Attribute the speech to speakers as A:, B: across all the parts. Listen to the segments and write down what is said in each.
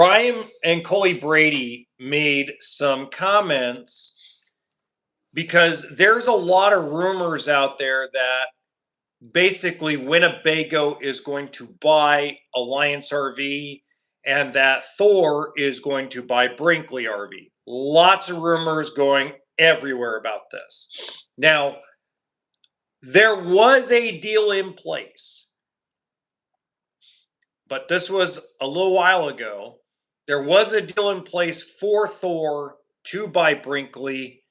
A: Brian and Coley Brady made some comments because there's a lot of rumors out there that basically Winnebago is going to buy Alliance RV and that Thor is going to buy Brinkley RV. Lots of rumors going everywhere about this. Now, there was a deal in place, but this was a little while ago. There was a deal in place for Thor to buy Brinkley.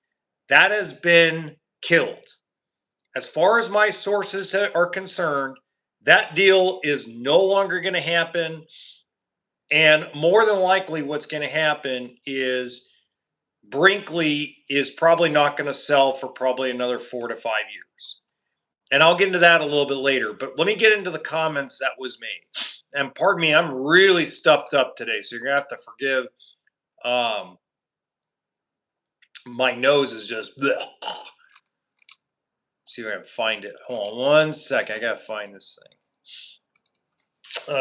A: That has been killed. As far as my sources are concerned, that deal is no longer going to happen. And more than likely, what's going to happen is Brinkley is probably not going to sell for probably another 4 to 5 years. And I'll get into that a little bit later. But let me get into the comments that was made. And pardon me, I'm really stuffed up today, so you're going to have to forgive. My nose is just... bleh. See if I can find it. Hold on one second. I got to find this thing.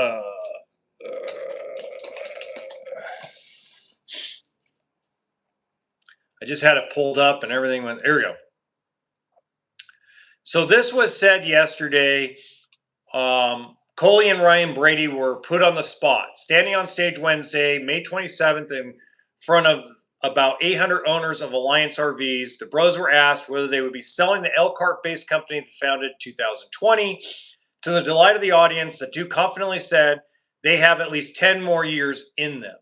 A: I just had it pulled up and everything went... There we go. So this was said yesterday. Coley and Ryan Brady were put on the spot, standing on stage Wednesday, May 27th, in front of about 800 owners of Alliance RVs. The bros were asked whether they would be selling the Elkhart-based company that founded in 2020. To the delight of the audience, the two confidently said they have at least 10 more years in them.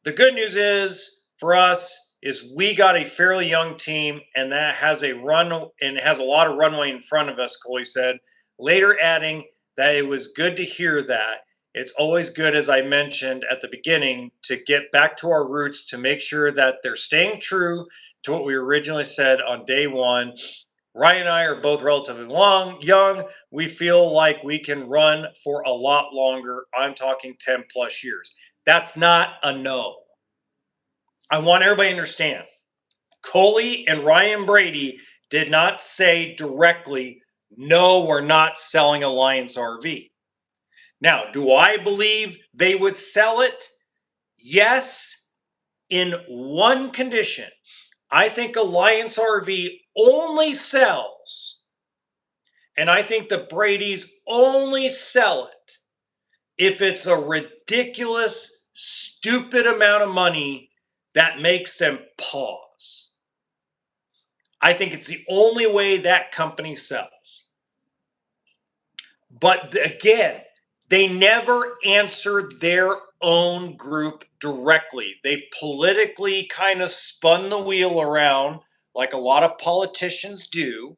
A: The good news is, for us, is we got a fairly young team, and that has a run and has a lot of runway in front of us, Coley said, later adding that it was good to hear that. It's always good, as I mentioned at the beginning, to get back to our roots, to make sure that they're staying true to what we originally said on day one. Ryan and I are both relatively young. We feel like we can run for a lot longer. I'm talking 10 plus years. That's not a no. I want everybody to understand. Coley and Ryan Brady did not say directly, no, we're not selling Alliance RV. Now, do I believe they would sell it? Yes, in one condition. I think Alliance RV only sells, and I think the Bradys only sell it if it's a ridiculous, stupid amount of money that makes them pause. I think it's the only way that company sells. But again, they never answered their own group directly. They politically kind of spun the wheel around like a lot of politicians do.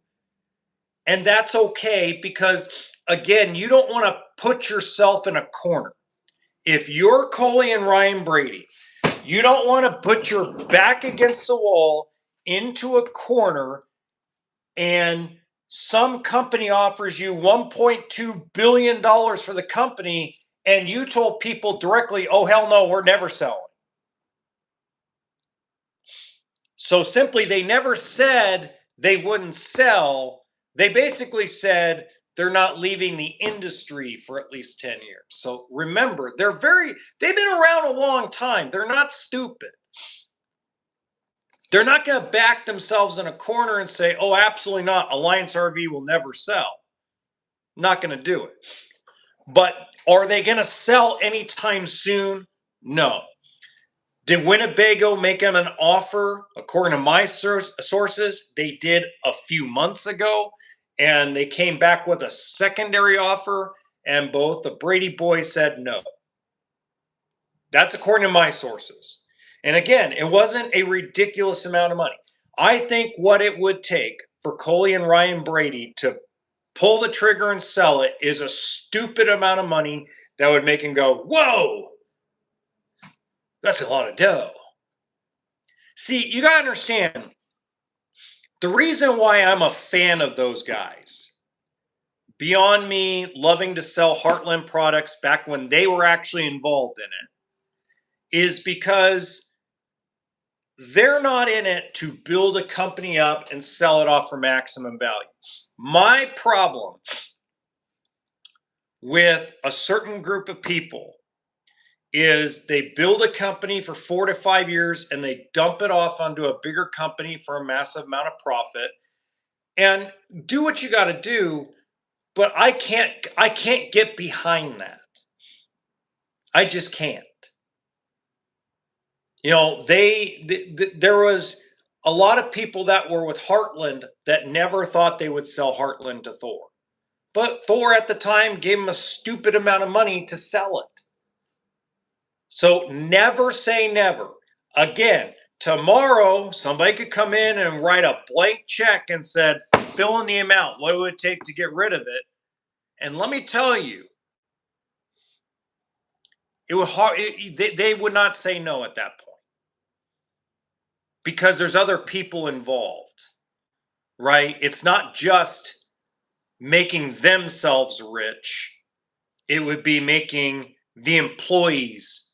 A: And that's okay because, again, you don't want to put yourself in a corner. If you're Coley and Ryan Brady, you don't want to put your back against the wall into a corner and some company offers you $1.2 billion for the company and you told people directly, oh, hell no, we're never selling. So simply, they never said they wouldn't sell. They basically said they're not leaving the industry for at least 10 years. So remember, they've been around a long time. They're not stupid. They're not going to back themselves in a corner and say, oh, absolutely not. Alliance RV will never sell. Not going to do it. But are they going to sell anytime soon? No. Did Winnebago make them an offer? According to my sources, they did a few months ago, and they came back with a secondary offer, and both the Brady boys said no. That's according to my sources. And again, it wasn't a ridiculous amount of money. I think what it would take for Coley and Ryan Brady to pull the trigger and sell it is a stupid amount of money that would make him go, whoa, that's a lot of dough. See, you got to understand, the reason why I'm a fan of those guys, beyond me loving to sell Heartland products back when they were actually involved in it, is because they're not in it to build a company up and sell it off for maximum value. My problem with a certain group of people is they build a company for 4 to 5 years and they dump it off onto a bigger company for a massive amount of profit. And do what you got to do, but I can't get behind that. I just can't. There was a lot of people that were with Heartland that never thought they would sell Heartland to Thor. But Thor at the time gave him a stupid amount of money to sell it. So never say never. Again, tomorrow somebody could come in and write a blank check and said, fill in the amount. What would it take to get rid of it? And let me tell you, it would hard. They would not say no at that point because there's other people involved, right? It's not just making themselves rich. It would be making the employees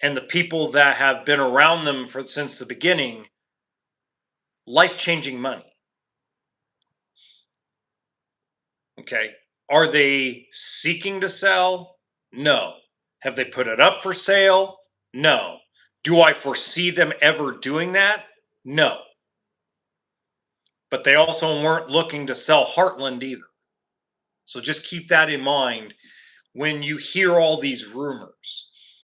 A: and the people that have been around them since the beginning life-changing money. Okay. Are they seeking to sell? No. Have they put it up for sale? No. Do I foresee them ever doing that? No. But they also weren't looking to sell Heartland either. So just keep that in mind when you hear all these rumors.